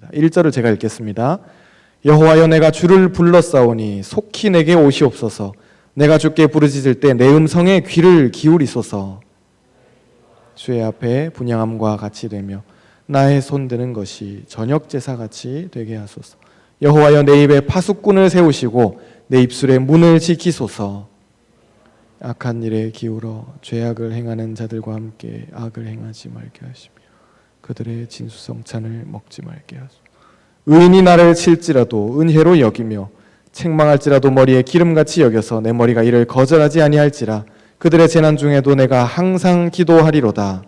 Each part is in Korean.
1절을 제가 읽겠습니다. 여호와여, 내가 주를 불렀사오니 속히 내게 오시옵소서. 내가 주께 부르짖을 때 내 음성에 귀를 기울이소서. 주의 앞에 분향함과 같이 되며 나의 손드는 것이 저녁 제사같이 되게 하소서. 여호와여, 내 입에 파수꾼을 세우시고 내 입술의 문을 지키소서. 악한 일에 기울어 죄악을 행하는 자들과 함께 악을 행하지 말게 하시며 그들의 진수성찬을 먹지 말게 하소서. 의인이 나를 칠지라도 은혜로 여기며 책망할지라도 머리에 기름같이 여겨서 내 머리가 이를 거절하지 아니할지라. 그들의 재난 중에도 내가 항상 기도하리로다.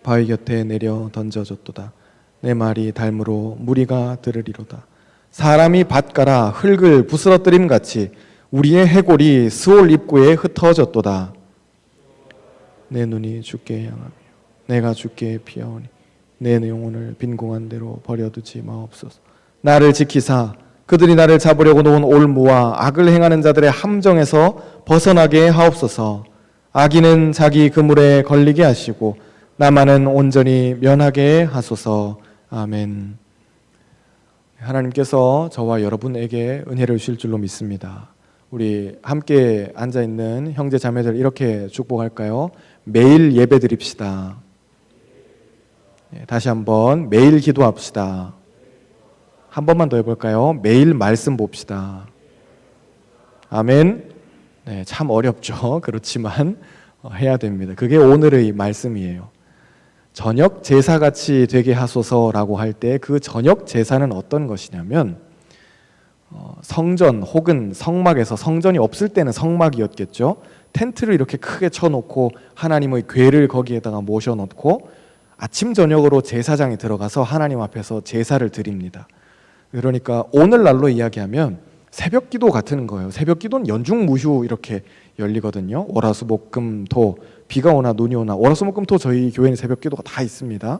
바위 곁에 내려 던져졌도다. 내 말이 닮으로 무리가 들으리로다. 사람이 밭가라 흙을 부스러뜨림같이 우리의 해골이 스올 입구에 흩어졌도다. 내 눈이 주께 향하며 내가 주께 피하오니 내 영혼을 빈궁한 대로 버려두지 마옵소서. 나를 지키사 그들이 나를 잡으려고 놓은 올무와 악을 행하는 자들의 함정에서 벗어나게 하옵소서. 악인은 자기 그물에 걸리게 하시고 나만은 온전히 면하게 하소서. 아멘. 하나님께서 저와 여러분에게 은혜를 주실 줄로 믿습니다. 우리 함께 앉아있는 형제 자매들 이렇게 축복할까요? 매일 예배 드립시다. 다시 한번 매일 기도합시다. 한 번만 더 해볼까요? 매일 말씀 봅시다. 아멘. 네, 참 어렵죠. 그렇지만 해야 됩니다. 그게 오늘의 말씀이에요. 저녁 제사같이 되게 하소서라고 할 때 그 저녁 제사는 어떤 것이냐면 성전 혹은 성막에서, 성전이 없을 때는 성막이었겠죠. 텐트를 이렇게 크게 쳐놓고 하나님의 궤를 거기에다가 모셔놓고 아침 저녁으로 제사장이 들어가서 하나님 앞에서 제사를 드립니다. 그러니까 오늘날로 이야기하면 새벽기도 같은 거예요. 새벽기도는 연중무휴 이렇게 열리거든요. 월화수목금토, 비가 오나 눈이 오나 월화수목금토 저희 교회는 새벽기도가 다 있습니다.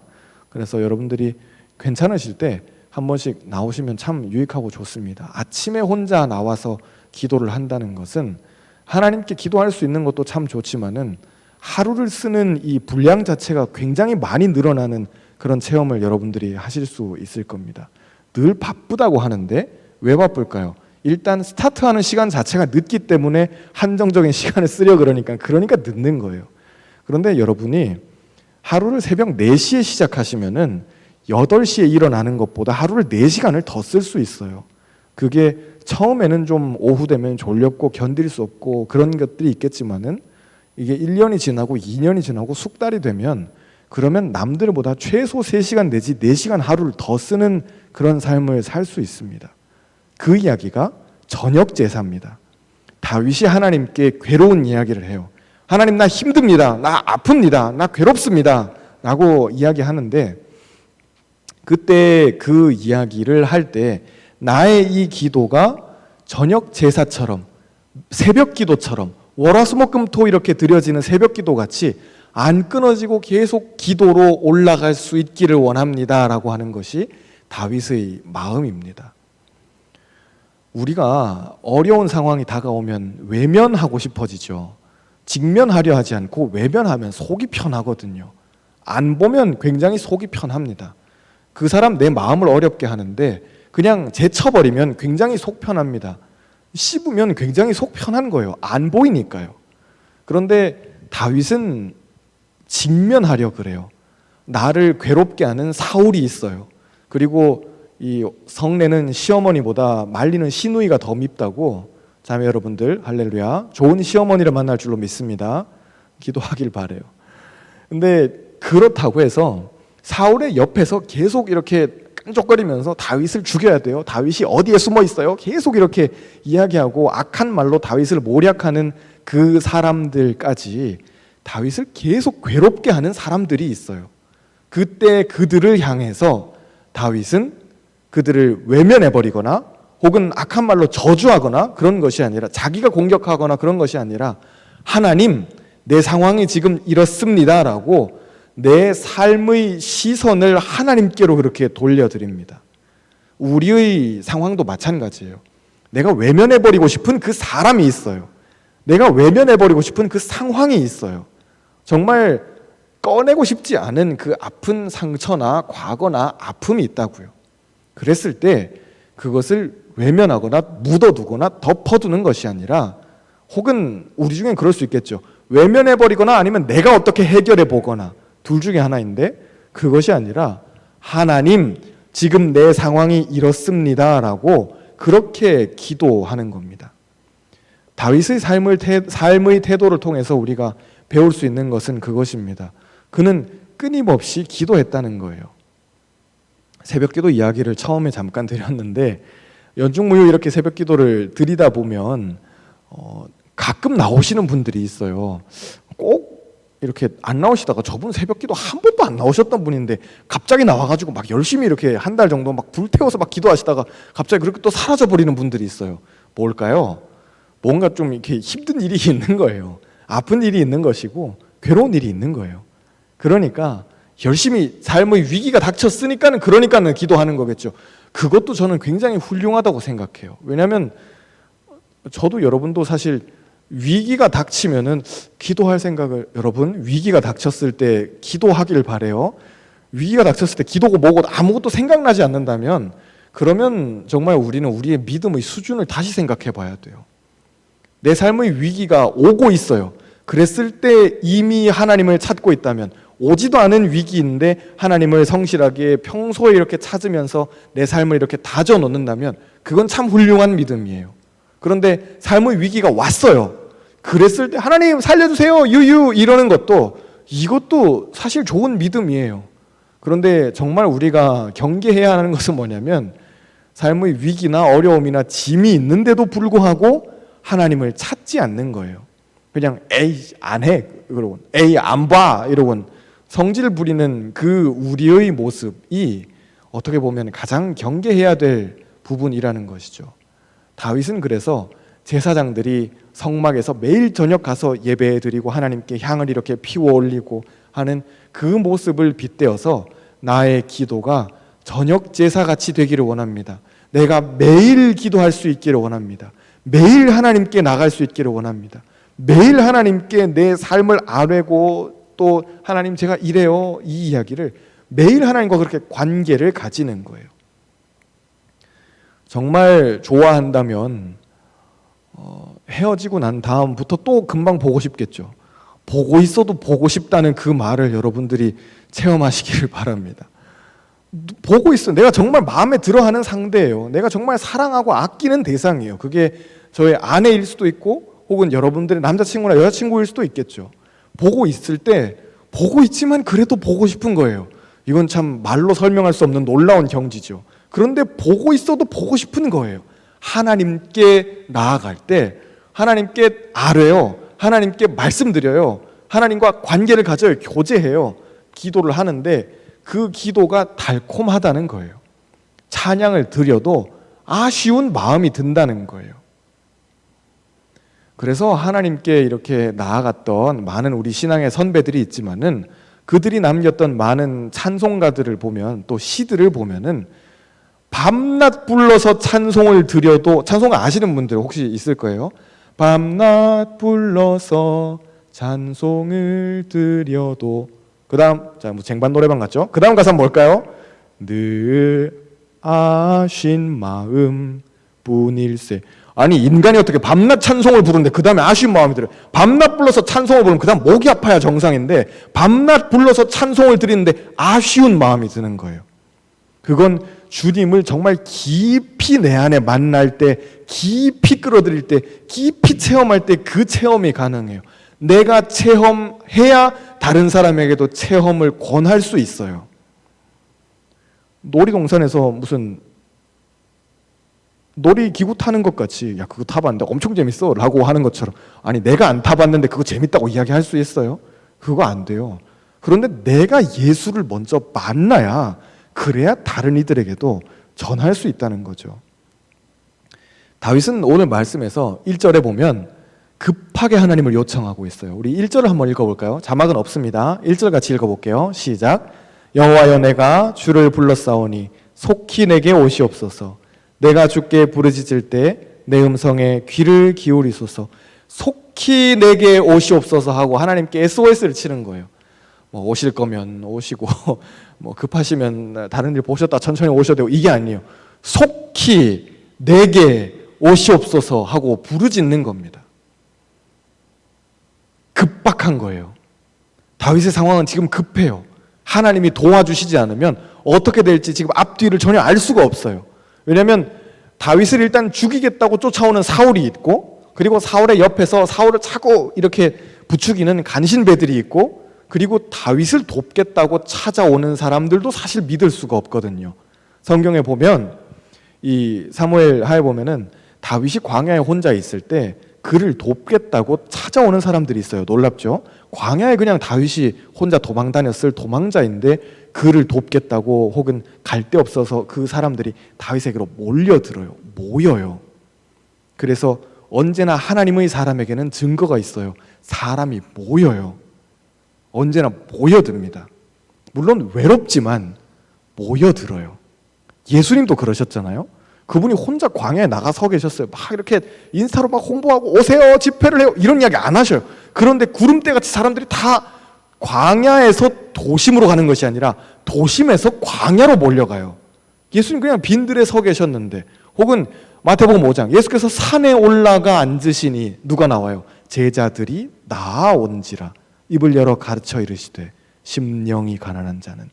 그래서 여러분들이 괜찮으실 때 한 번씩 나오시면 참 유익하고 좋습니다. 아침에 혼자 나와서 기도를 한다는 것은 하나님께 기도할 수 있는 것도 참 좋지만은 하루를 쓰는 이 분량 자체가 굉장히 많이 늘어나는 그런 체험을 여러분들이 하실 수 있을 겁니다. 늘 바쁘다고 하는데 왜 바쁠까요? 일단 스타트하는 시간 자체가 늦기 때문에 한정적인 시간을 쓰려 그러니까 늦는 거예요. 그런데 여러분이 하루를 새벽 4시에 시작하시면은 8시에 일어나는 것보다 하루를 4시간을 더 쓸 수 있어요. 그게 처음에는 좀 오후 되면 졸렵고 견딜 수 없고 그런 것들이 있겠지만은 이게 1년이 지나고 2년이 지나고 숙달이 되면 그러면 남들보다 최소 3시간 내지 4시간 하루를 더 쓰는 그런 삶을 살 수 있습니다. 그 이야기가 저녁 제사입니다. 다윗이 하나님께 괴로운 이야기를 해요. 하나님, 나 힘듭니다. 나 아픕니다. 나 괴롭습니다. 라고 이야기하는데 그때 그 이야기를 할 때 나의 이 기도가 저녁 제사처럼 새벽 기도처럼 월화수목금토 이렇게 드려지는 새벽 기도 같이 안 끊어지고 계속 기도로 올라갈 수 있기를 원합니다 라고 하는 것이 다윗의 마음입니다. 우리가 어려운 상황이 다가오면 외면하고 싶어지죠. 직면하려 하지 않고 외면하면 속이 편하거든요. 안 보면 굉장히 속이 편합니다. 그 사람 내 마음을 어렵게 하는데 그냥 제쳐버리면 굉장히 속 편합니다. 씹으면 굉장히 속 편한 거예요. 안 보이니까요. 그런데 다윗은 직면하려 그래요. 나를 괴롭게 하는 사울이 있어요. 그리고 이 성내는 시어머니보다 말리는 시누이가 더 밉다고. 자매 여러분들 할렐루야, 좋은 시어머니를 만날 줄로 믿습니다. 기도하길 바래요. 근데 그렇다고 해서 사울의 옆에서 계속 이렇게 깡족거리면서 다윗을 죽여야 돼요. 다윗이 어디에 숨어 있어요? 계속 이렇게 이야기하고 악한 말로 다윗을 모략하는 그 사람들까지 다윗을 계속 괴롭게 하는 사람들이 있어요. 그때 그들을 향해서 다윗은 그들을 외면해버리거나 혹은 악한 말로 저주하거나 그런 것이 아니라, 자기가 공격하거나 그런 것이 아니라, 하나님, 내 상황이 지금 이렇습니다 라고 내 삶의 시선을 하나님께로 그렇게 돌려드립니다. 우리의 상황도 마찬가지예요. 내가 외면해버리고 싶은 그 사람이 있어요. 내가 외면해버리고 싶은 그 상황이 있어요. 정말 꺼내고 싶지 않은 그 아픈 상처나 과거나 아픔이 있다고요. 그랬을 때 그것을 외면하거나 묻어두거나 덮어두는 것이 아니라, 혹은 우리 중엔 그럴 수 있겠죠. 외면해버리거나 아니면 내가 어떻게 해결해보거나, 둘 중에 하나인데, 그것이 아니라 하나님, 지금 내 상황이 이렇습니다 라고 그렇게 기도하는 겁니다. 다윗의 삶의 태도를 통해서 우리가 배울 수 있는 것은 그것입니다. 그는 끊임없이 기도했다는 거예요. 새벽기도 이야기를 처음에 잠깐 드렸는데, 연중무휴 이렇게 새벽기도를 드리다 보면 가끔 나오시는 분들이 있어요. 꼭 이렇게 안 나오시다가, 저분 새벽기도 한 번도 안 나오셨던 분인데 갑자기 나와가지고 막 열심히 이렇게 한 달 정도 막 불태워서 막 기도하시다가 갑자기 그렇게 또 사라져 버리는 분들이 있어요. 뭘까요? 뭔가 좀 이렇게 힘든 일이 있는 거예요. 아픈 일이 있는 것이고 괴로운 일이 있는 거예요. 그러니까 열심히 삶의 위기가 닥쳤으니까는 기도하는 거겠죠. 그것도 저는 굉장히 훌륭하다고 생각해요. 왜냐하면 저도 여러분도 사실 위기가 닥치면은 기도할 생각을, 여러분 위기가 닥쳤을 때 기도하길 바래요. 위기가 닥쳤을 때 기도고 뭐고 아무것도 생각나지 않는다면, 그러면 정말 우리는 우리의 믿음의 수준을 다시 생각해 봐야 돼요. 내 삶의 위기가 오고 있어요. 그랬을 때 이미 하나님을 찾고 있다면, 오지도 않은 위기인데 하나님을 성실하게 평소에 이렇게 찾으면서 내 삶을 이렇게 다져 놓는다면 그건 참 훌륭한 믿음이에요. 그런데 삶의 위기가 왔어요. 그랬을 때 하나님 살려주세요 유유 이러는 것도, 이것도 사실 좋은 믿음이에요. 그런데 정말 우리가 경계해야 하는 것은 뭐냐면, 삶의 위기나 어려움이나 짐이 있는데도 불구하고 하나님을 찾지 않는 거예요. 그냥 에이 안 해 이러고, 에이 안 봐 이러고 성질 부리는 그 우리의 모습이 어떻게 보면 가장 경계해야 될 부분이라는 것이죠. 다윗은 그래서 제사장들이 성막에서 매일 저녁 가서 예배드리고 하나님께 향을 이렇게 피워 올리고 하는 그 모습을 빗대어서, 나의 기도가 저녁 제사같이 되기를 원합니다. 내가 매일 기도할 수 있기를 원합니다. 매일 하나님께 나갈 수 있기를 원합니다. 매일 하나님께 내 삶을 아뢰고, 또 하나님 제가 이래요 이 이야기를 매일 하나님과 그렇게 관계를 가지는 거예요. 정말 좋아한다면 헤어지고 난 다음부터 또 금방 보고 싶겠죠. 보고 있어도 보고 싶다는 그 말을 여러분들이 체험하시기를 바랍니다. 보고 있어, 내가 정말 마음에 들어하는 상대예요. 내가 정말 사랑하고 아끼는 대상이에요. 그게 저의 아내일 수도 있고, 혹은 여러분들의 남자친구나 여자친구일 수도 있겠죠. 보고 있을 때 보고 있지만 그래도 보고 싶은 거예요. 이건 참 말로 설명할 수 없는 놀라운 경지죠. 그런데 보고 있어도 보고 싶은 거예요. 하나님께 나아갈 때 하나님께 아뢰요, 하나님께 말씀드려요, 하나님과 관계를 가져요, 교제해요, 기도를 하는데 그 기도가 달콤하다는 거예요. 찬양을 드려도 아쉬운 마음이 든다는 거예요. 그래서 하나님께 이렇게 나아갔던 많은 우리 신앙의 선배들이 있지만은, 그들이 남겼던 많은 찬송가들을 보면, 또 시들을 보면은 밤낮 불러서 찬송을 드려도, 찬송가 아시는 분들 혹시 있을 거예요. 밤낮 불러서 찬송을 드려도, 그 다음, 자, 뭐 쟁반 노래방 같죠? 그 다음 가사는 뭘까요? 늘 아신 마음 뿐일세. 아니, 인간이 어떻게 밤낮 찬송을 부르는데 그 다음에 아쉬운 마음이 들어요. 밤낮 불러서 찬송을 부르면 그 다음 목이 아파야 정상인데, 밤낮 불러서 찬송을 드리는데 아쉬운 마음이 드는 거예요. 그건 주님을 정말 깊이 내 안에 만날 때, 깊이 끌어들일 때, 깊이 체험할 때 그 체험이 가능해요. 내가 체험해야 다른 사람에게도 체험을 권할 수 있어요. 놀이동산에서 무슨 놀이기구 타는 것 같이, 야 그거 타봤는데 엄청 재밌어 라고 하는 것처럼, 아니 내가 안 타봤는데 그거 재밌다고 이야기할 수 있어요? 그거 안 돼요. 그런데 내가 예수를 먼저 만나야, 그래야 다른 이들에게도 전할 수 있다는 거죠. 다윗은 오늘 말씀에서 1절에 보면 급하게 하나님을 요청하고 있어요. 우리 1절을 한번 읽어볼까요? 자막은 없습니다. 1절 같이 읽어볼게요. 시작. 여호와여, 내가 주를 불렀사오니 속히 내게 오시옵소서. 내가 주께 부르짖을 때 내 음성에 귀를 기울이소서. 속히 내게 오시옵소서 하고 하나님께 SOS를 치는 거예요. 뭐 오실 거면 오시고 뭐 급하시면 다른 일 보셨다 천천히 오셔도 되고 이게 아니에요. 속히 내게 오시옵소서 하고 부르짖는 겁니다. 급박한 거예요. 다윗의 상황은 지금 급해요. 하나님이 도와주시지 않으면 어떻게 될지 지금 앞뒤를 전혀 알 수가 없어요. 왜냐하면 다윗을 일단 죽이겠다고 쫓아오는 사울이 있고, 그리고 사울의 옆에서 사울을 차고 이렇게 부추기는 간신배들이 있고, 그리고 다윗을 돕겠다고 찾아오는 사람들도 사실 믿을 수가 없거든요. 성경에 보면 이 사무엘 하에 보면은 다윗이 광야에 혼자 있을 때 그를 돕겠다고 찾아오는 사람들이 있어요. 놀랍죠? 광야에 그냥 다윗이 혼자 도망 다녔을 도망자인데 그를 돕겠다고 혹은 갈 데 없어서 그 사람들이 다윗에게로 몰려들어요. 모여요. 그래서 언제나 하나님의 사람에게는 증거가 있어요. 사람이 모여요. 언제나 모여듭니다. 물론 외롭지만 모여들어요. 예수님도 그러셨잖아요. 그분이 혼자 광야에 나가 서 계셨어요. 막 이렇게 인스타로 막 홍보하고 오세요, 집회를 해요, 이런 이야기 안 하셔요. 그런데 구름대같이 사람들이 다 광야에서 도심으로 가는 것이 아니라 도심에서 광야로 몰려가요. 예수님 그냥 빈들에 서 계셨는데, 혹은 마태복음 5장 예수께서 산에 올라가 앉으시니 누가 나와요? 제자들이 나아온지라 입을 열어 가르쳐 이르시되 심령이 가난한 자는.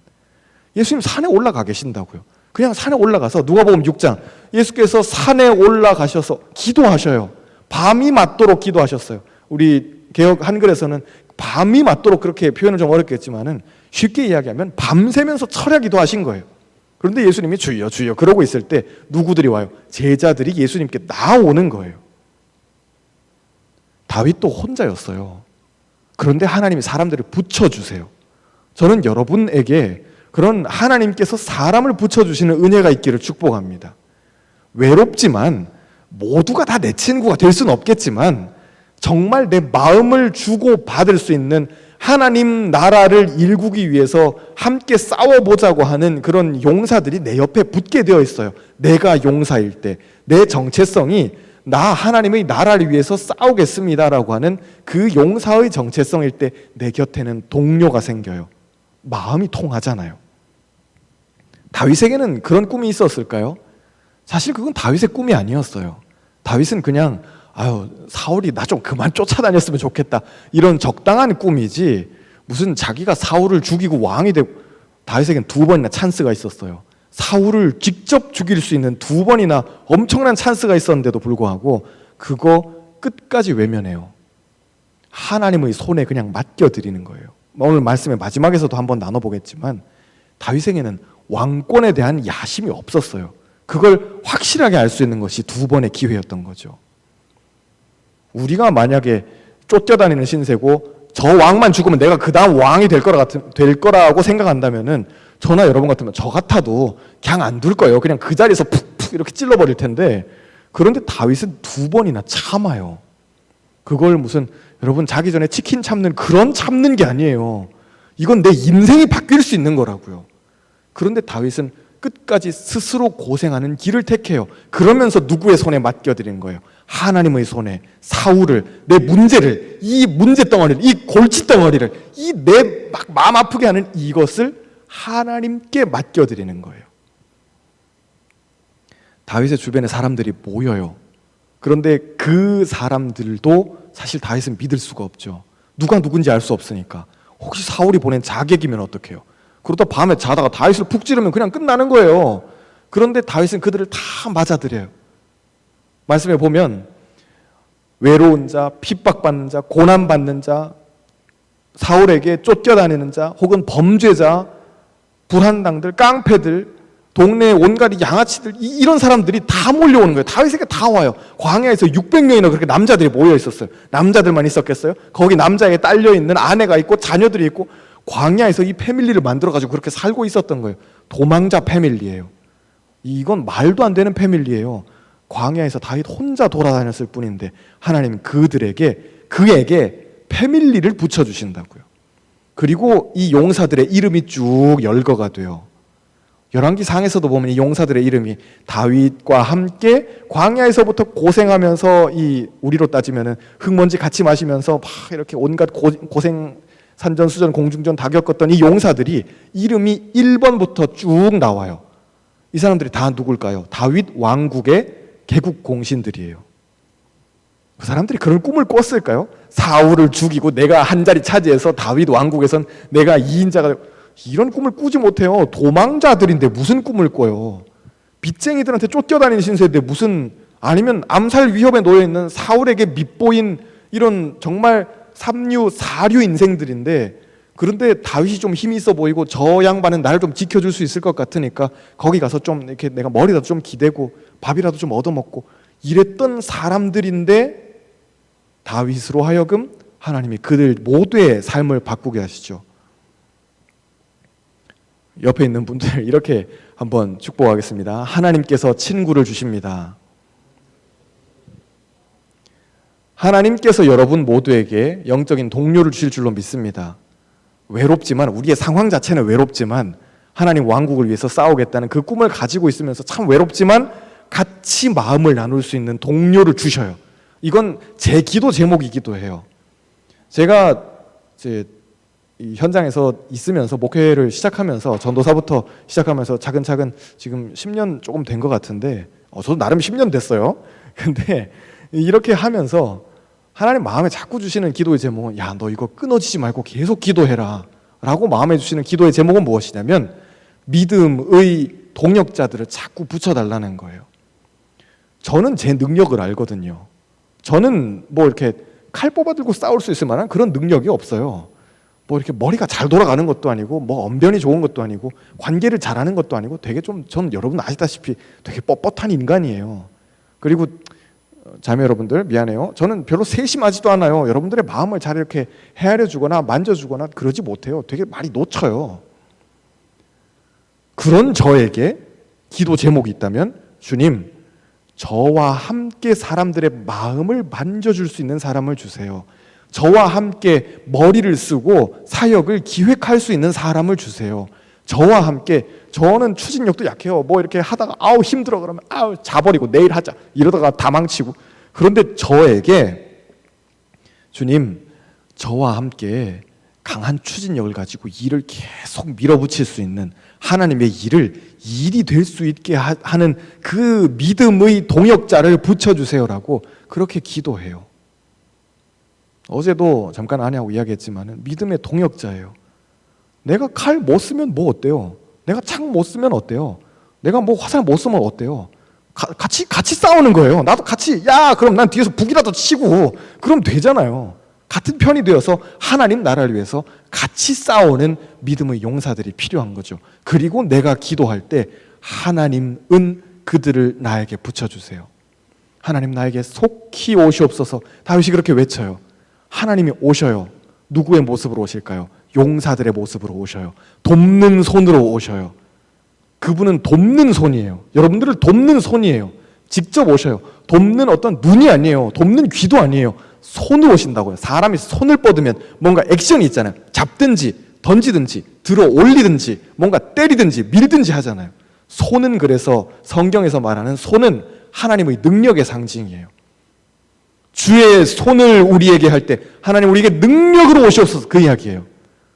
예수님 산에 올라가 계신다고요. 그냥 산에 올라가서 누가복음 6장 예수께서 산에 올라가셔서 기도하셔요. 밤이 맞도록 기도하셨어요. 우리 개역 한글에서는 밤이 맞도록 그렇게 표현을 좀 어렵겠지만은 쉽게 이야기하면 밤새면서 철야 기도하신 거예요. 그런데 예수님이 주여 주여 그러고 있을 때 누구들이 와요? 제자들이 예수님께 나오는 거예요. 다윗도 혼자였어요. 그런데 하나님이 사람들을 붙여주세요. 저는 여러분에게 그런 하나님께서 사람을 붙여주시는 은혜가 있기를 축복합니다. 외롭지만 모두가 다 내 친구가 될 수는 없겠지만 정말 내 마음을 주고 받을 수 있는, 하나님 나라를 일구기 위해서 함께 싸워보자고 하는 그런 용사들이 내 옆에 붙게 되어 있어요. 내가 용사일 때 내 정체성이 나 하나님의 나라를 위해서 싸우겠습니다라고 하는 그 용사의 정체성일 때 내 곁에는 동료가 생겨요. 마음이 통하잖아요. 다윗에게는 그런 꿈이 있었을까요? 사실 그건 다윗의 꿈이 아니었어요. 다윗은 그냥 사울이 나 좀 그만 쫓아다녔으면 좋겠다, 이런 적당한 꿈이지 무슨 자기가 사울을 죽이고 왕이 되고. 다윗에겐 2번이나 찬스가 있었어요. 사울을 직접 죽일 수 있는 2번이나 엄청난 찬스가 있었는데도 불구하고 그거 끝까지 외면해요. 하나님의 손에 그냥 맡겨드리는 거예요. 오늘 말씀의 마지막에서도 한번 나눠보겠지만 다윗에게는 왕권에 대한 야심이 없었어요. 그걸 확실하게 알 수 있는 것이 2번의 기회였던 거죠. 우리가 만약에 쫓겨다니는 신세고 저 왕만 죽으면 내가 그 다음 왕이 될 거라고 생각한다면은 저나 여러분 같으면 저 같아도 그냥 안 둘 거예요. 그냥 그 자리에서 푹푹 이렇게 찔러버릴 텐데, 그런데 다윗은 2번이나 참아요. 그걸 무슨 여러분 자기 전에 치킨 참는 그런 참는 게 아니에요. 이건 내 인생이 바뀔 수 있는 거라고요. 그런데 다윗은 끝까지 스스로 고생하는 길을 택해요. 그러면서 누구의 손에 맡겨드리는 거예요? 하나님의 손에 사울을, 내 문제를, 이 문제덩어리를, 이 골칫덩어리를, 이 내 막 마음 아프게 하는 이것을 하나님께 맡겨드리는 거예요. 다윗의 주변에 사람들이 모여요. 그런데 그 사람들도 사실 다윗은 믿을 수가 없죠. 누가 누군지 알 수 없으니까. 혹시 사울이 보낸 자객이면 어떡해요? 그러다 밤에 자다가 다윗을 푹 찌르면 그냥 끝나는 거예요. 그런데 다윗은 그들을 다 맞아들여요. 말씀에 보면 외로운 자, 핍박받는 자, 고난받는 자, 사울에게 쫓겨다니는 자, 혹은 범죄자, 불한당들, 깡패들, 동네의 온갖 양아치들, 이런 사람들이 다 몰려오는 거예요. 다윗에게 다 와요. 광야에서 600명이나 그렇게 남자들이 모여 있었어요. 남자들만 있었겠어요? 거기 남자에게 딸려있는 아내가 있고 자녀들이 있고, 광야에서 이 패밀리를 만들어가지고 그렇게 살고 있었던 거예요. 도망자 패밀리예요. 이건 말도 안 되는 패밀리예요. 광야에서 다윗 혼자 돌아다녔을 뿐인데 하나님 그에게 패밀리를 붙여주신다고요. 그리고 이 용사들의 이름이 쭉 열거가 돼요. 열왕기상에서도 보면 이 용사들의 이름이 다윗과 함께 광야에서부터 고생하면서, 이 우리로 따지면은 흙먼지 같이 마시면서 막 이렇게 온갖 고생 산전수전 공중전 다 겪었던 이 용사들이 이름이 1번부터 쭉 나와요. 이 사람들이 다 누굴까요? 다윗 왕국의 개국 공신들이에요. 그 사람들이 그런 꿈을 꿨을까요? 사울을 죽이고 내가 한 자리 차지해서 다윗 왕국에선 내가 2인자가, 이런 꿈을 꾸지 못해요. 도망자들인데 무슨 꿈을 꿔요? 빚쟁이들한테 쫓겨다니는 신세인데 무슨, 아니면 암살 위협에 놓여있는 사울에게 밉보인 이런 정말 3류, 4류 인생들인데, 그런데 다윗이 좀 힘이 있어 보이고 저 양반은 나를 좀 지켜줄 수 있을 것 같으니까 거기 가서 좀 이렇게 내가 머리라도 좀 기대고 밥이라도 좀 얻어먹고 이랬던 사람들인데, 다윗으로 하여금 하나님이 그들 모두의 삶을 바꾸게 하시죠. 옆에 있는 분들 이렇게 한번 축복하겠습니다. 하나님께서 친구를 주십니다. 하나님께서 여러분 모두에게 영적인 동료를 주실 줄로 믿습니다. 외롭지만, 우리의 상황 자체는 외롭지만 하나님 왕국을 위해서 싸우겠다는 그 꿈을 가지고 있으면서 참 외롭지만 같이 마음을 나눌 수 있는 동료를 주셔요. 이건 제 기도 제목이기도 해요. 제가 이제 이 현장에서 있으면서 목회를 시작하면서, 전도사부터 시작하면서 차근차근 지금 10년 조금 된 것 같은데, 저도 나름 10년 됐어요. 근데 이렇게 하면서 하나님 마음에 자꾸 주시는 기도의 제목은, 야, 너 이거 끊어지지 말고 계속 기도해라 라고 마음에 주시는 기도의 제목은 무엇이냐면, 믿음의 동역자들을 자꾸 붙여달라는 거예요. 저는 제 능력을 알거든요. 저는 뭐 이렇게 칼 뽑아들고 싸울 수 있을 만한 그런 능력이 없어요. 뭐 이렇게 머리가 잘 돌아가는 것도 아니고, 뭐 언변이 좋은 것도 아니고, 관계를 잘하는 것도 아니고, 되게 좀, 전 여러분 아시다시피 되게 뻣뻣한 인간이에요. 그리고 자매 여러분들 미안해요. 저는 별로 세심하지도 않아요. 여러분들의 마음을 잘 이렇게 헤아려주거나 만져주거나 그러지 못해요. 되게 많이 놓쳐요. 그런 저에게 기도 제목이 있다면, 주님, 저와 함께 사람들의 마음을 만져줄 수 있는 사람을 주세요. 저와 함께 머리를 쓰고 사역을 기획할 수 있는 사람을 주세요. 저와 함께, 저는 추진력도 약해요. 뭐 이렇게 하다가 아우 힘들어 그러면 아우 자버리고 내일 하자 이러다가 다 망치고. 그런데 저에게, 주님, 저와 함께 강한 추진력을 가지고 일을 계속 밀어붙일 수 있는, 하나님의 일이 될 수 있게 하는 그 믿음의 동역자를 붙여주세요라고 그렇게 기도해요. 어제도 잠깐 아내하고 이야기했지만 믿음의 동역자예요. 내가 칼 못 쓰면 뭐 어때요? 내가 창 못 쓰면 어때요? 내가 뭐 화살 못 쓰면 어때요? 같이 싸우는 거예요. 나도 같이, 야, 그럼 난 뒤에서 북이라도 치고 그럼 되잖아요. 같은 편이 되어서 하나님 나라를 위해서 같이 싸우는 믿음의 용사들이 필요한 거죠. 그리고 내가 기도할 때 하나님은 그들을 나에게 붙여주세요. 하나님 나에게 속히 오시옵소서. 다윗이 그렇게 외쳐요. 하나님이 오셔요. 누구의 모습으로 오실까요? 용사들의 모습으로 오셔요. 돕는 손으로 오셔요. 그분은 돕는 손이에요. 여러분들을 돕는 손이에요. 직접 오셔요. 돕는 어떤 눈이 아니에요. 돕는 귀도 아니에요. 손으로 오신다고요. 사람이 손을 뻗으면 뭔가 액션이 있잖아요. 잡든지 던지든지 들어 올리든지 뭔가 때리든지 밀든지 하잖아요. 손은, 그래서 성경에서 말하는 손은 하나님의 능력의 상징이에요. 주의 손을 우리에게 할 때 하나님 우리에게 능력으로 오시옵소서, 그 이야기예요.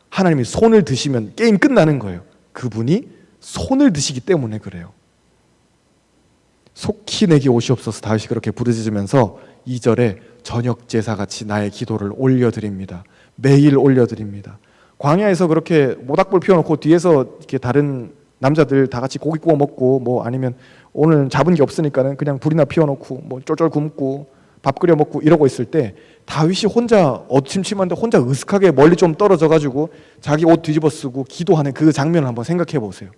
하나님이 손을 드시면 게임 끝나는 거예요. 그분이 손을 드시기 때문에 그래요. 속히 내게 오시옵소서. 다윗이 그렇게 부르짖으면서 2절에 저녁 제사같이 나의 기도를 올려드립니다. 매일 올려드립니다. 광야에서 그렇게 모닥불 피워놓고 뒤에서 이렇게 다른 남자들 다 같이 고기 구워 먹고, 뭐 아니면 오늘 잡은 게 없으니까는 그냥 불이나 피워놓고 뭐 쫄쫄 굶고 밥 끓여 먹고 이러고 있을 때, 다윗이 혼자 어침침한데 혼자 으슥하게 멀리 좀 떨어져 가지고 자기 옷 뒤집어 쓰고 기도하는 그 장면을 한번 생각해 보세요.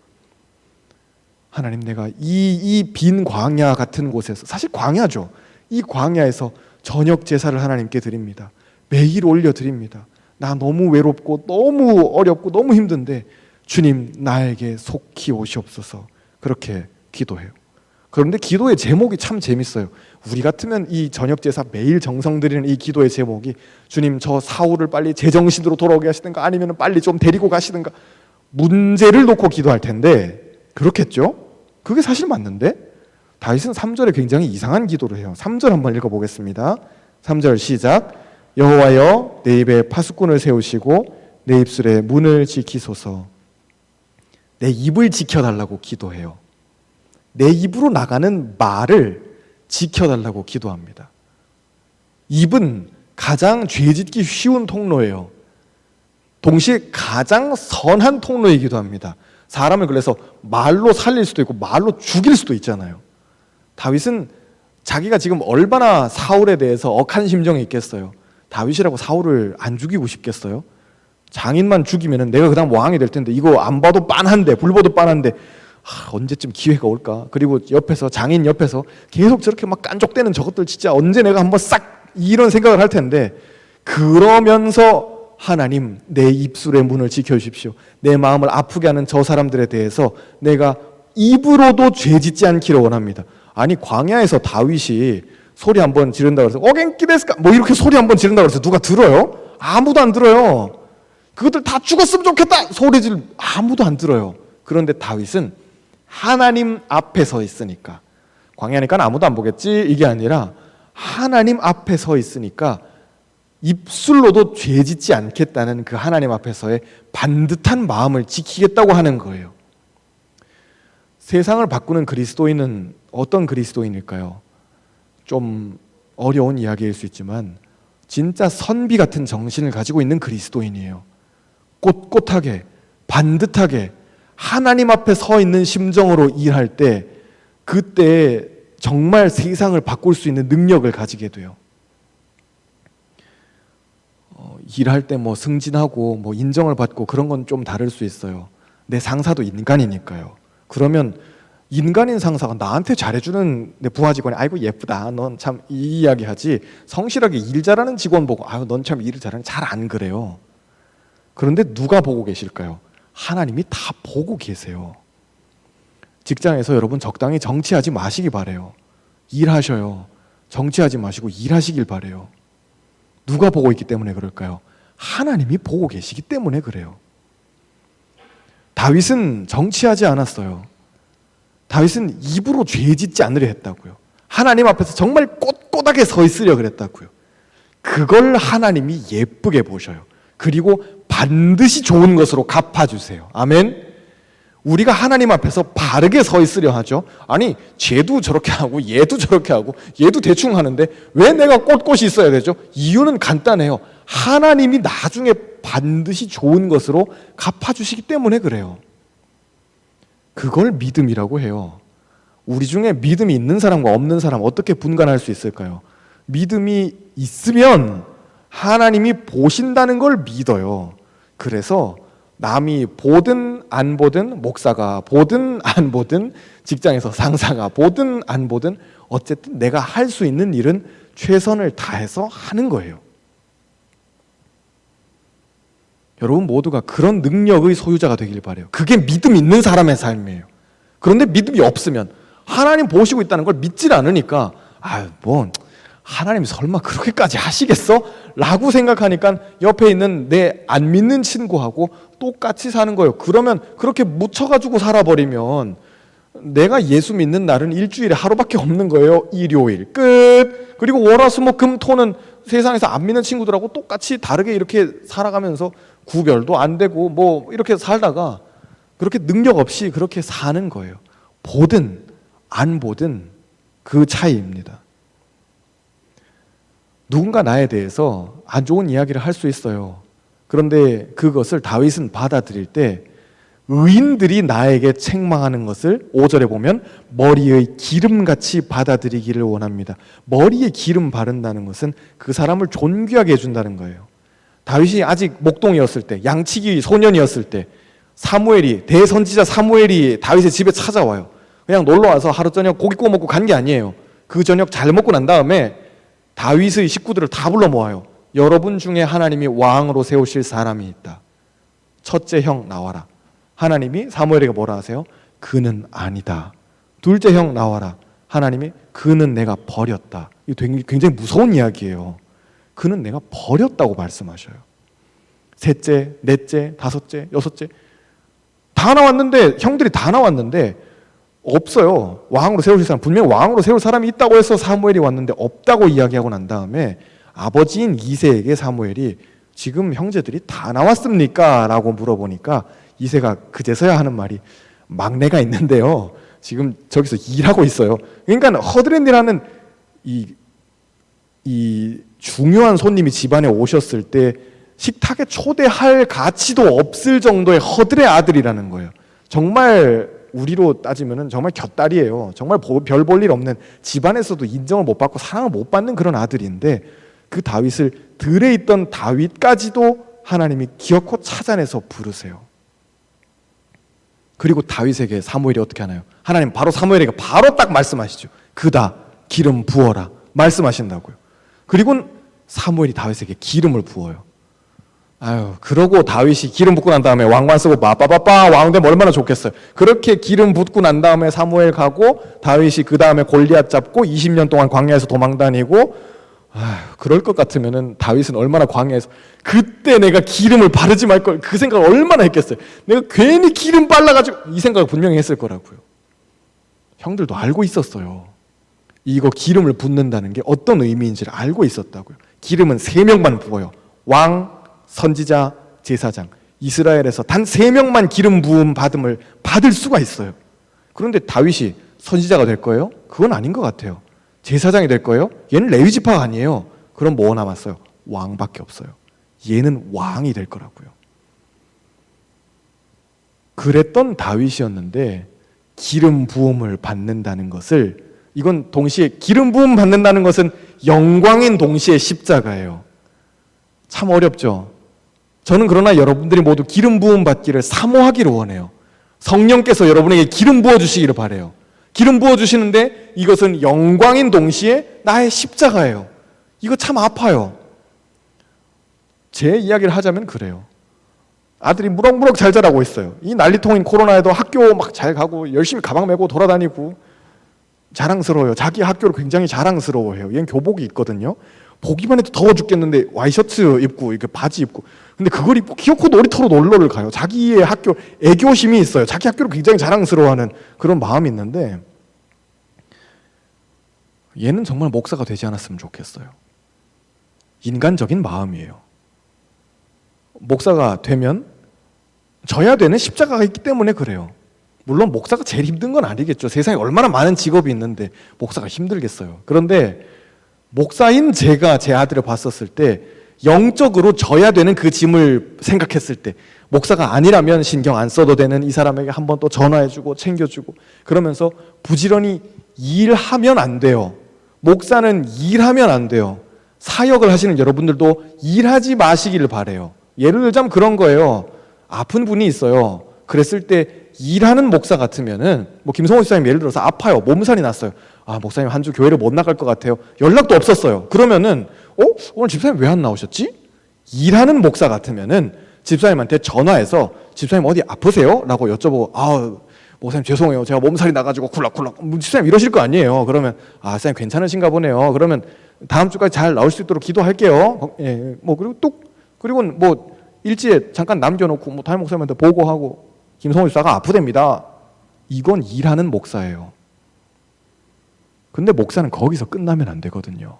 하나님, 내가 이 빈 광야 같은 곳에서, 사실 광야죠. 이 광야에서 저녁 제사를 하나님께 드립니다. 매일 올려드립니다. 나 너무 외롭고 너무 어렵고 너무 힘든데 주님 나에게 속히 오시옵소서. 그렇게 기도해요. 그런데 기도의 제목이 참 재밌어요. 우리 같으면 이 저녁 제사 매일 정성 드리는 이 기도의 제목이, 주님 저 사울을 빨리 제정신으로 돌아오게 하시든가 아니면 빨리 좀 데리고 가시든가, 문제를 놓고 기도할 텐데 그렇겠죠? 그게 사실 맞는데 다윗은 3절에 굉장히 이상한 기도를 해요. 3절 한번 읽어보겠습니다. 3절 시작. 여호와여 내 입에 파수꾼을 세우시고 내 입술에 문을 지키소서. 내 입을 지켜달라고 기도해요. 내 입으로 나가는 말을 지켜달라고 기도합니다. 입은 가장 죄짓기 쉬운 통로예요. 동시에 가장 선한 통로이기도 합니다. 사람을 그래서 말로 살릴 수도 있고 말로 죽일 수도 있잖아요. 다윗은 자기가 지금 얼마나 사울에 대해서 억한 심정이 있겠어요. 다윗이라고 사울을 안 죽이고 싶겠어요? 장인만 죽이면 내가 그 다음 왕이 될 텐데 이거 안 봐도 빤한데, 불보도 빤한데 언제쯤 기회가 올까? 그리고 옆에서, 장인 옆에서 계속 저렇게 막 깐족대는 저것들 진짜 언제 내가 한번 싹 이런 생각을 할 텐데, 그러면서 하나님 내 입술의 문을 지켜주십시오. 내 마음을 아프게 하는 저 사람들에 대해서 내가 입으로도 죄짓지 않기를 원합니다. 아니 광야에서 다윗이 소리 한번 지른다고 해서 오겐키 데스까? 뭐 이렇게 소리 한번 지른다고 해서 누가 들어요? 아무도 안 들어요. 그것들 다 죽었으면 좋겠다 소리 지르 아무도 안 들어요. 그런데 다윗은 하나님 앞에 서 있으니까, 광야니까 아무도 안 보겠지 이게 아니라 하나님 앞에 서 있으니까 입술로도 죄짓지 않겠다는 그 하나님 앞에서의 반듯한 마음을 지키겠다고 하는 거예요. 세상을 바꾸는 그리스도인은 어떤 그리스도인일까요? 좀 어려운 이야기일 수 있지만 진짜 선비 같은 정신을 가지고 있는 그리스도인이에요. 꼿꼿하게 반듯하게 하나님 앞에 서 있는 심정으로 일할 때, 그때 정말 세상을 바꿀 수 있는 능력을 가지게 돼요. 일할 때 뭐 승진하고 뭐 인정을 받고 그런 건 좀 다를 수 있어요. 내 상사도 인간이니까요. 그러면 인간인 상사가 나한테 잘해주는 내 부하 직원이 아이고 예쁘다 넌 참 이 이야기 하지, 성실하게 일 잘하는 직원 보고 아유 넌 참 일을 잘하는, 잘 안 그래요. 그런데 누가 보고 계실까요? 하나님이 다 보고 계세요. 직장에서 여러분 적당히 정치하지 마시기 바래요. 일하셔요. 정치하지 마시고 일하시길 바래요. 누가 보고 있기 때문에 그럴까요? 하나님이 보고 계시기 때문에 그래요. 다윗은 정치하지 않았어요. 다윗은 입으로 죄짓지 않으려 했다고요. 하나님 앞에서 정말 꼿꼿하게 서 있으려 그랬다고요. 그걸 하나님이 예쁘게 보셔요. 그리고 반드시 좋은 것으로 갚아주세요. 아멘. 우리가 하나님 앞에서 바르게 서 있으려 하죠. 아니 쟤도 저렇게 하고 얘도 저렇게 하고 얘도 대충 하는데 왜 내가 꼿꼿이 있어야 되죠? 이유는 간단해요. 하나님이 나중에 반드시 좋은 것으로 갚아주시기 때문에 그래요. 그걸 믿음이라고 해요. 우리 중에 믿음이 있는 사람과 없는 사람 어떻게 분간할 수 있을까요? 믿음이 있으면 하나님이 보신다는 걸 믿어요. 그래서 남이 보든 안 보든, 목사가 보든 안 보든, 직장에서 상사가 보든 안 보든 어쨌든 내가 할 수 있는 일은 최선을 다해서 하는 거예요. 여러분 모두가 그런 능력의 소유자가 되길 바라요. 그게 믿음 있는 사람의 삶이에요. 그런데 믿음이 없으면, 하나님 보시고 있다는 걸 믿질 않으니까 뭐 하나님 설마 그렇게까지 하시겠어? 라고 생각하니까 옆에 있는 내 안 믿는 친구하고 똑같이 사는 거예요. 그러면 그렇게 묻혀가지고 살아버리면 내가 예수 믿는 날은 일주일에 하루밖에 없는 거예요. 일요일 끝. 그리고 월화수목금토는 세상에서 안 믿는 친구들하고 똑같이 다르게 이렇게 살아가면서 구별도 안 되고 뭐 이렇게 살다가 그렇게 능력 없이 그렇게 사는 거예요. 보든 안 보든 그 차이입니다. 누군가 나에 대해서 안 좋은 이야기를 할 수 있어요. 그런데 그것을 다윗은 받아들일 때 의인들이 나에게 책망하는 것을 5절에 보면 머리의 기름같이 받아들이기를 원합니다. 머리에 기름 바른다는 것은 그 사람을 존귀하게 해준다는 거예요. 다윗이 아직 목동이었을 때, 양치기 소년이었을 때 사무엘이, 대선지자 사무엘이 다윗의 집에 찾아와요. 그냥 놀러와서 하루 저녁 고기 구워 먹고 간 게 아니에요. 그 저녁 잘 먹고 난 다음에 다윗의 식구들을 다 불러 모아요. 여러분 중에 하나님이 왕으로 세우실 사람이 있다. 첫째 형 나와라. 하나님이 사무엘에게 뭐라 하세요? 그는 아니다. 둘째 형 나와라. 하나님이 그는 내가 버렸다. 이거 굉장히 무서운 이야기예요. 그는 내가 버렸다고 말씀하셔요. 셋째, 넷째, 다섯째, 여섯째 다 나왔는데, 형들이 다 나왔는데 없어요. 왕으로 세우실 사람, 분명히 왕으로 세울 사람이 있다고 해서 사무엘이 왔는데 없다고 이야기하고 난 다음에 아버지인 이새에게 사무엘이 지금 형제들이 다 나왔습니까? 라고 물어보니까 이새가 그제서야 하는 말이 막내가 있는데요. 지금 저기서 일하고 있어요. 그러니까 허드렛이라는 이 중요한 손님이 집안에 오셨을 때 식탁에 초대할 가치도 없을 정도의 허드렛 아들이라는 거예요. 정말 우리로 따지면은 정말 곁다리예요. 정말 별 볼 일 없는, 집안에서도 인정을 못 받고 사랑을 못 받는 그런 아들인데, 그 다윗을 들에 있던 다윗까지도 하나님이 기어코 찾아내서 부르세요. 그리고 다윗에게 사무엘이 어떻게 하나요? 하나님 바로 사무엘에게 바로 딱 말씀하시죠. 그다, 기름 부어라 말씀하신다고요. 그리고 사무엘이 다윗에게 기름을 부어요. 그러고 다윗이 기름 붓고 난 다음에 왕관 쓰고 빠빠빠빠 왕 되면 얼마나 좋겠어요. 그렇게 기름 붓고 난 다음에 사무엘 가고, 다윗이 그 다음에 골리앗 잡고 20년 동안 광야에서 도망 다니고, 그럴 것 같으면은 다윗은 얼마나 광야에서 그때 내가 기름을 바르지 말 걸, 그 생각을 얼마나 했겠어요. 내가 괜히 기름 발라가지고, 이 생각을 분명히 했을 거라고요. 형들도 알고 있었어요. 이거 기름을 붓는다는 게 어떤 의미인지를 알고 있었다고요. 기름은 3명만 부어요. 왕, 선지자, 제사장. 이스라엘에서 단 3명만 기름 부음 받음을 받을 수가 있어요. 그런데 다윗이 선지자가 될 거예요? 그건 아닌 것 같아요. 제사장이 될 거예요? 얘는 레위 지파가 아니에요. 그럼 뭐 남았어요? 왕밖에 없어요. 얘는 왕이 될 거라고요. 그랬던 다윗이었는데, 기름 부음을 받는다는 것을, 이건 동시에 기름 부음 받는다는 것은 영광인 동시에 십자가예요. 참 어렵죠. 저는 그러나 여러분들이 모두 기름 부음 받기를 사모하기를 원해요. 성령께서 여러분에게 기름 부어 주시기를 바라요. 기름 부어 주시는데 이것은 영광인 동시에 나의 십자가예요. 이거 참 아파요. 제 이야기를 하자면 그래요. 아들이 무럭무럭 잘 자라고 있어요. 이 난리통인 코로나에도 학교 막 잘 가고 열심히 가방 메고 돌아다니고 자랑스러워요. 자기 학교를 굉장히 자랑스러워해요. 얘는 교복이 있거든요. 보기만 해도 더워 죽겠는데 와이셔츠 입고 이렇게 바지 입고, 근데 그걸 입고 기어코 놀이터로 놀러를 가요. 자기의 학교 애교심이 있어요. 자기 학교를 굉장히 자랑스러워하는 그런 마음이 있는데, 얘는 정말 목사가 되지 않았으면 좋겠어요. 인간적인 마음이에요. 목사가 되면 져야 되는 십자가가 있기 때문에 그래요. 물론 목사가 제일 힘든 건 아니겠죠. 세상에 얼마나 많은 직업이 있는데 목사가 힘들겠어요. 그런데 목사인 제가 제 아들을 봤었을 때, 영적으로 져야 되는 그 짐을 생각했을 때, 목사가 아니라면 신경 안 써도 되는 이 사람에게 한번 또 전화해주고 챙겨주고 그러면서 부지런히 일하면 안 돼요. 목사는 일하면 안 돼요. 사역을 하시는 여러분들도 일하지 마시기를 바라요. 예를 들자면 그런 거예요. 아픈 분이 있어요. 그랬을 때 일하는 목사 같으면은, 뭐 김성호 집사님 예를 들어서 아파요. 몸살이 났어요. 목사님 한 주 교회를 못 나갈 것 같아요. 연락도 없었어요. 그러면은 오늘 집사님 왜 안 나오셨지? 일하는 목사 같으면은 집사님한테 전화해서 집사님 어디 아프세요? 라고 여쭤보고, 목사님 죄송해요. 제가 몸살이 나가지고 쿨락쿨락. 집사님 이러실 거 아니에요. 그러면 집사님 괜찮으신가 보네요. 그러면 다음 주까지 잘 나올 수 있도록 기도할게요. 예, 그리고 뭐 일지에 잠깐 남겨놓고 뭐 담임 목사님한테 보고하고, 김성호 집사가 아프답니다. 이건 일하는 목사예요. 근데 목사는 거기서 끝나면 안 되거든요.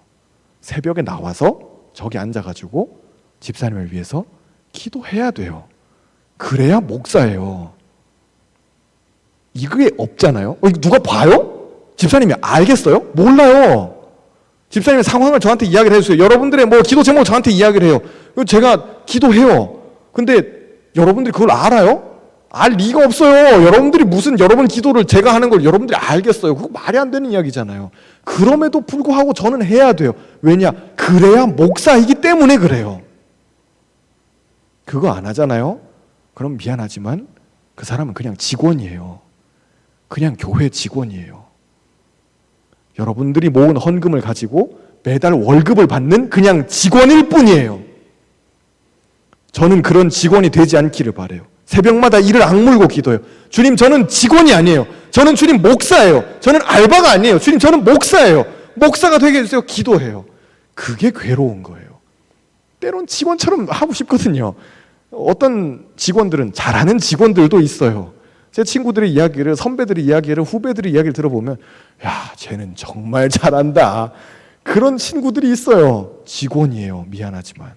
새벽에 나와서 저기 앉아가지고 집사님을 위해서 기도해야 돼요. 그래야 목사예요. 이게 없잖아요. 누가 봐요? 집사님이 알겠어요? 몰라요. 집사님의 상황을 저한테 이야기를 해주세요. 여러분들의 뭐 기도 제목을 저한테 이야기를 해요. 제가 기도해요. 근데 여러분들이 그걸 알아요? 알 리가 없어요. 여러분들이 무슨 여러분 기도를 제가 하는 걸 여러분들이 알겠어요? 그거 말이 안 되는 이야기잖아요. 그럼에도 불구하고 저는 해야 돼요. 왜냐? 그래야 목사이기 때문에 그래요. 그거 안 하잖아요? 그럼 미안하지만 그 사람은 그냥 직원이에요. 그냥 교회 직원이에요. 여러분들이 모은 헌금을 가지고 매달 월급을 받는 그냥 직원일 뿐이에요. 저는 그런 직원이 되지 않기를 바라요. 새벽마다 이를 악물고 기도해요. 주님, 저는 직원이 아니에요. 저는 주님 목사예요. 저는 알바가 아니에요. 주님, 저는 목사예요. 목사가 되게 해주세요. 기도해요. 그게 괴로운 거예요. 때론 직원처럼 하고 싶거든요. 어떤 직원들은 잘하는 직원들도 있어요. 제 친구들의 이야기를, 선배들의 이야기를, 후배들의 이야기를 들어보면, 야, 쟤는 정말 잘한다. 그런 친구들이 있어요. 직원이에요. 미안하지만.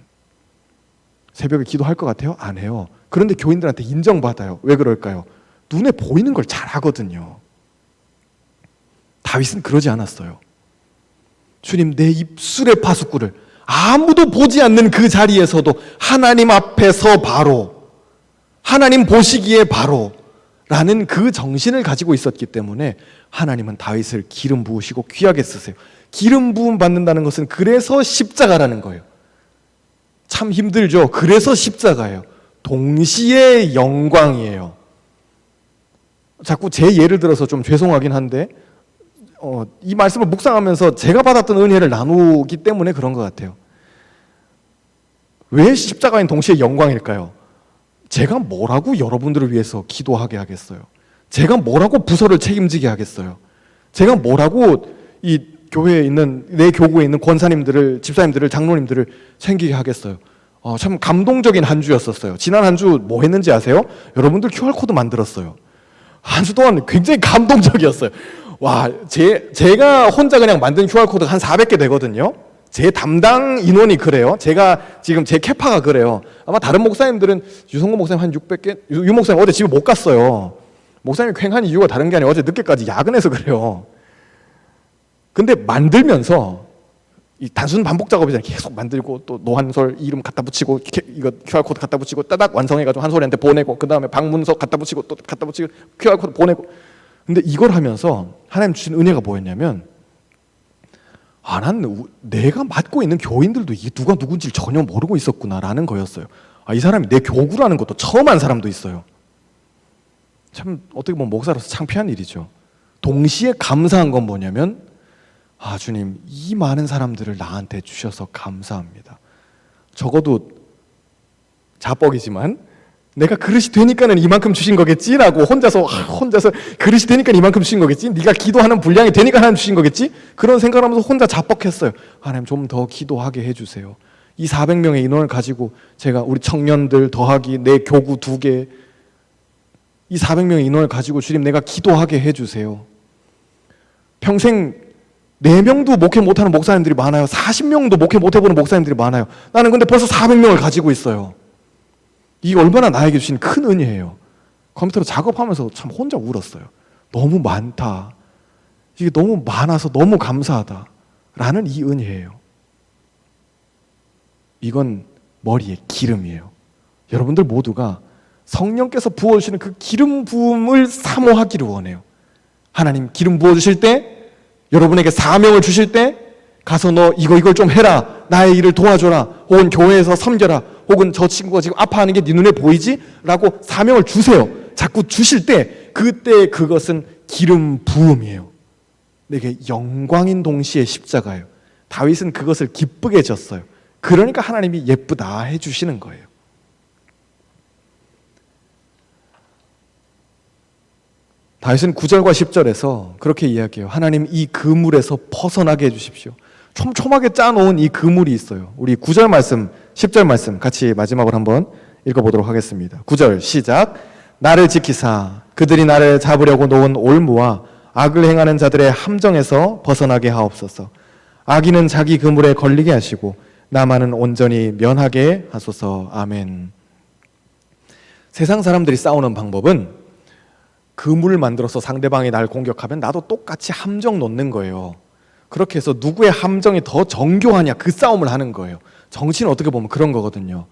새벽에 기도할 것 같아요? 안 해요. 그런데 교인들한테 인정받아요. 왜 그럴까요? 눈에 보이는 걸 잘하거든요. 다윗은 그러지 않았어요. 주님, 내 입술의 파수꾼을 아무도 보지 않는 그 자리에서도 하나님 앞에서 바로, 하나님 보시기에 바로 라는 그 정신을 가지고 있었기 때문에 하나님은 다윗을 기름 부으시고 귀하게 쓰세요. 기름 부음 받는다는 것은 그래서 십자가라는 거예요. 참 힘들죠. 그래서 십자가예요. 동시에 영광이에요. 자꾸 제 예를 들어서 좀 죄송하긴 한데 이 말씀을 묵상하면서 제가 받았던 은혜를 나누기 때문에 그런 것 같아요. 왜 십자가인 동시에 영광일까요? 제가 뭐라고 여러분들을 위해서 기도하게 하겠어요? 제가 뭐라고 부서를 책임지게 하겠어요? 제가 뭐라고 이 교회에 있는, 내 교구에 있는 권사님들을, 집사님들을, 장로님들을 챙기게 하겠어요? 참 감동적인 한 주였었어요. 지난 한 주 뭐 했는지 아세요? 여러분들 QR코드 만들었어요. 한 주 동안 굉장히 감동적이었어요. 와, 제가 혼자 그냥 만든 QR코드가 한 400개 되거든요. 제 담당 인원이 그래요. 제가 지금 제 캐파가 그래요. 아마 다른 목사님들은, 유성구 목사님 한 600개, 유 목사님 어제 집에 못 갔어요. 목사님이 쾌한 이유가 다른 게 아니라 어제 늦게까지 야근해서 그래요. 근데 만들면서 이 단순 반복 작업이잖아요. 계속 만들고 또 노한솔 이름 갖다 붙이고 이거 QR코드 갖다 붙이고 따닥 완성해가지고 한솔이한테 보내고 그 다음에 방문서 갖다 붙이고 또 갖다 붙이고 QR코드 보내고. 근데 이걸 하면서 하나님 주신 은혜가 뭐였냐면, 내가 맡고 있는 교인들도 이게 누가 누군지 전혀 모르고 있었구나라는 거였어요. 이 사람이 내 교구라는 것도 처음 한 사람도 있어요. 참 어떻게 보면 목사로서 창피한 일이죠. 동시에 감사한 건 뭐냐면, 주님, 이 많은 사람들을 나한테 주셔서 감사합니다. 적어도 자뻑이지만 내가 그릇이 되니까는 이만큼 주신 거겠지라고 혼자서 그릇이 되니까 이만큼 주신 거겠지, 네가 기도하는 분량이 되니까 하나님 주신 거겠지, 그런 생각을 하면서 혼자 자뻑했어요. 하나님 좀 더 기도하게 해주세요. 이 400명의 인원을 가지고 제가 우리 청년들 더하기 내 교구 2개, 이 400명의 인원을 가지고 주님 내가 기도하게 해주세요. 평생 4명도 목회 못하는 목사님들이 많아요. 40명도 목회 못해보는 목사님들이 많아요. 나는 근데 벌써 400명을 가지고 있어요. 이게 얼마나 나에게 주신 큰 은혜예요. 컴퓨터로 작업하면서 참 혼자 울었어요. 너무 많다. 이게 너무 많아서 너무 감사하다. 라는 이 은혜예요. 이건 머리에 기름이에요. 여러분들 모두가 성령께서 부어주시는 그 기름 부음을 사모하기를 원해요. 하나님 기름 부어주실 때, 여러분에게 사명을 주실 때 가서 너 이걸 좀 해라, 나의 일을 도와줘라, 혹은 교회에서 섬겨라, 혹은 저 친구가 지금 아파하는 게 네 눈에 보이지? 라고 사명을 주세요. 자꾸 주실 때 그때 그것은 기름 부음이에요. 내게 영광인 동시에 십자가예요. 다윗은 그것을 기쁘게 졌어요. 그러니까 하나님이 예쁘다 해주시는 거예요. 다윗은 9절과 10절에서 그렇게 이야기해요. 하나님 이 그물에서 벗어나게 해주십시오. 촘촘하게 짜놓은 이 그물이 있어요. 우리 9절 말씀, 10절 말씀 같이 마지막으로 한번 읽어보도록 하겠습니다. 9절 시작. 나를 지키사 그들이 나를 잡으려고 놓은 올무와 악을 행하는 자들의 함정에서 벗어나게 하옵소서. 악인은 자기 그물에 걸리게 하시고 나만은 온전히 면하게 하소서. 아멘. 세상 사람들이 싸우는 방법은 그물을 만들어서 상대방이 날 공격하면 나도 똑같이 함정 놓는 거예요. 그렇게 해서 누구의 함정이 더 정교하냐 그 싸움을 하는 거예요. 정치는 어떻게 보면 그런 거거든요.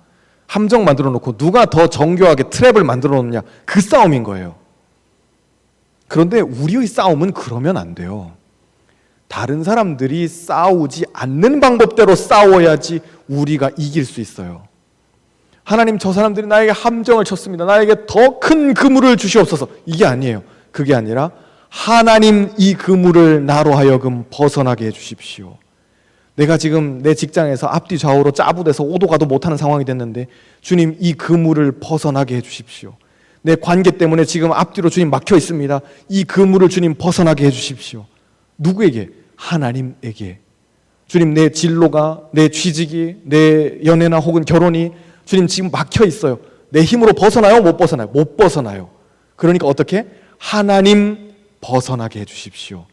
함정 만들어 놓고 누가 더 정교하게 트랩을 만들어 놓느냐 그 싸움인 거예요. 그런데 우리의 싸움은 그러면 안 돼요. 다른 사람들이 싸우지 않는 방법대로 싸워야지 우리가 이길 수 있어요. 하나님 저 사람들이 나에게 함정을 쳤습니다. 나에게 더 큰 그물을 주시옵소서. 이게 아니에요. 그게 아니라 하나님 이 그물을 나로 하여금 벗어나게 해주십시오. 내가 지금 내 직장에서 앞뒤 좌우로 짜부돼서 오도 가도 못하는 상황이 됐는데 주님 이 그물을 벗어나게 해주십시오. 내 관계 때문에 지금 앞뒤로 주님 막혀 있습니다. 이 그물을 주님 벗어나게 해주십시오. 누구에게? 하나님에게. 주님 내 진로가, 내 취직이, 내 연애나 혹은 결혼이 주님 지금 막혀 있어요. 내 힘으로 벗어나요? 못 벗어나요? 못 벗어나요. 그러니까 어떻게? 하나님 벗어나게 해주십시오.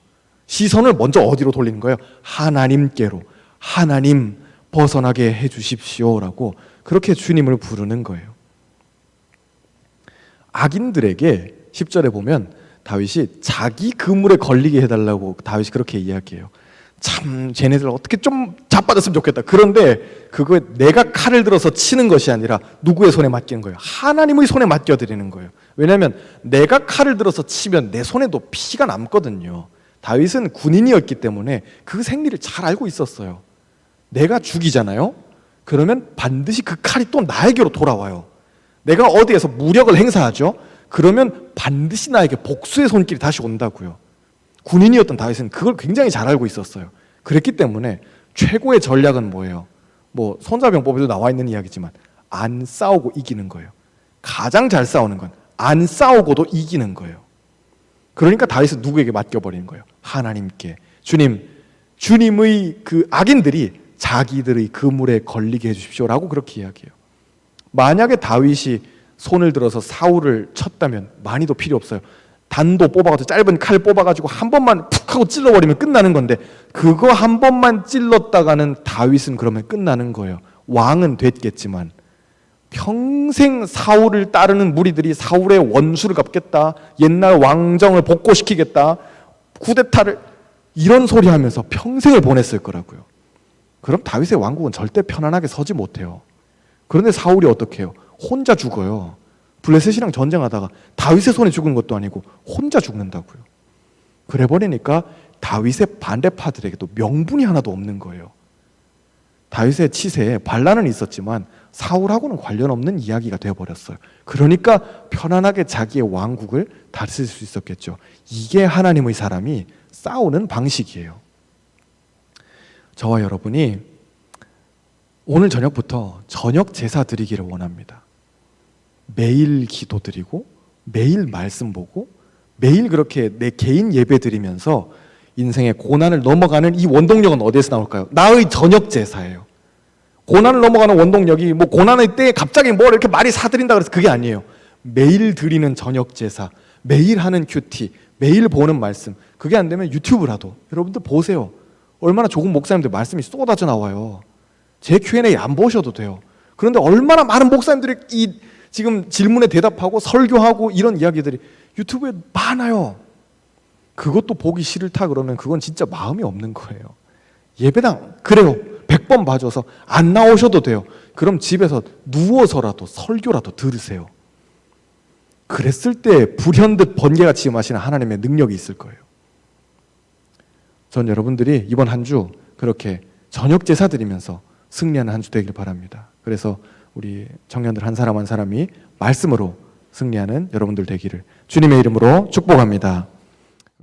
시선을 먼저 어디로 돌리는 거예요? 하나님께로. 하나님 벗어나게 해주십시오라고 그렇게 주님을 부르는 거예요. 악인들에게 10절에 보면 다윗이 자기 그물에 걸리게 해달라고 다윗이 그렇게 이야기해요. 참 쟤네들 어떻게 좀 자빠졌으면 좋겠다. 그런데 그거에 내가 칼을 들어서 치는 것이 아니라 누구의 손에 맡기는 거예요? 하나님의 손에 맡겨드리는 거예요. 왜냐하면 내가 칼을 들어서 치면 내 손에도 피가 남거든요. 다윗은 군인이었기 때문에 그 생리를 잘 알고 있었어요. 내가 죽이잖아요. 그러면 반드시 그 칼이 또 나에게로 돌아와요. 내가 어디에서 무력을 행사하죠. 그러면 반드시 나에게 복수의 손길이 다시 온다고요. 군인이었던 다윗은 그걸 굉장히 잘 알고 있었어요. 그랬기 때문에 최고의 전략은 뭐예요? 뭐 손자병법에도 나와 있는 이야기지만 안 싸우고 이기는 거예요. 가장 잘 싸우는 건 안 싸우고도 이기는 거예요. 그러니까 다윗은 누구에게 맡겨버리는 거예요? 하나님께. 주님의 그 악인들이 자기들의 그물에 걸리게 해주십시오라고 그렇게 이야기해요. 만약에 다윗이 손을 들어서 사울을 쳤다면 많이도 필요 없어요. 단도 뽑아가지고 짧은 칼 뽑아가지고 한 번만 푹 하고 찔러버리면 끝나는 건데 그거 한 번만 찔렀다가는 다윗은 그러면 끝나는 거예요. 왕은 됐겠지만 평생 사울을 따르는 무리들이 사울의 원수를 갚겠다, 옛날 왕정을 복고시키겠다, 쿠데타를 이런 소리 하면서 평생을 보냈을 거라고요. 그럼 다윗의 왕국은 절대 편안하게 서지 못해요. 그런데 사울이 어떻게 해요? 혼자 죽어요. 블레셋이랑 전쟁하다가 다윗의 손에 죽은 것도 아니고 혼자 죽는다고요. 그래 버리니까 다윗의 반대파들에게도 명분이 하나도 없는 거예요. 다윗의 치세에 반란은 있었지만 사울하고는 관련 없는 이야기가 되어버렸어요. 그러니까 편안하게 자기의 왕국을 다스릴 수 있었겠죠. 이게 하나님의 사람이 싸우는 방식이에요. 저와 여러분이 오늘 저녁부터 저녁 제사 드리기를 원합니다. 매일 기도 드리고 매일 말씀 보고 매일 그렇게 내 개인 예배 드리면서 인생의 고난을 넘어가는 이 원동력은 어디에서 나올까요? 나의 저녁 제사예요. 고난을 넘어가는 원동력이 뭐 고난의 때에 갑자기 뭘 이렇게 많이 사드린다 그래서 그게 아니에요. 매일 드리는 저녁 제사, 매일 하는 큐티, 매일 보는 말씀. 그게 안 되면 유튜브라도 여러분들 보세요. 얼마나 좋은 목사님들 말씀이 쏟아져 나와요. 제 Q&A 안 보셔도 돼요. 그런데 얼마나 많은 목사님들이 이 지금 질문에 대답하고 설교하고 이런 이야기들이 유튜브에 많아요. 그것도 보기 싫다 그러면 그건 진짜 마음이 없는 거예요. 예배당 그래요. 100번 봐줘서 안 나오셔도 돼요. 그럼 집에서 누워서라도 설교라도 들으세요. 그랬을 때 불현듯 번개같이 임하시는 하나님의 능력이 있을 거예요. 전 여러분들이 이번 한 주 그렇게 저녁 제사 드리면서 승리하는 한 주 되길 바랍니다. 그래서 우리 청년들 한 사람 한 사람이 말씀으로 승리하는 여러분들 되기를 주님의 이름으로 축복합니다.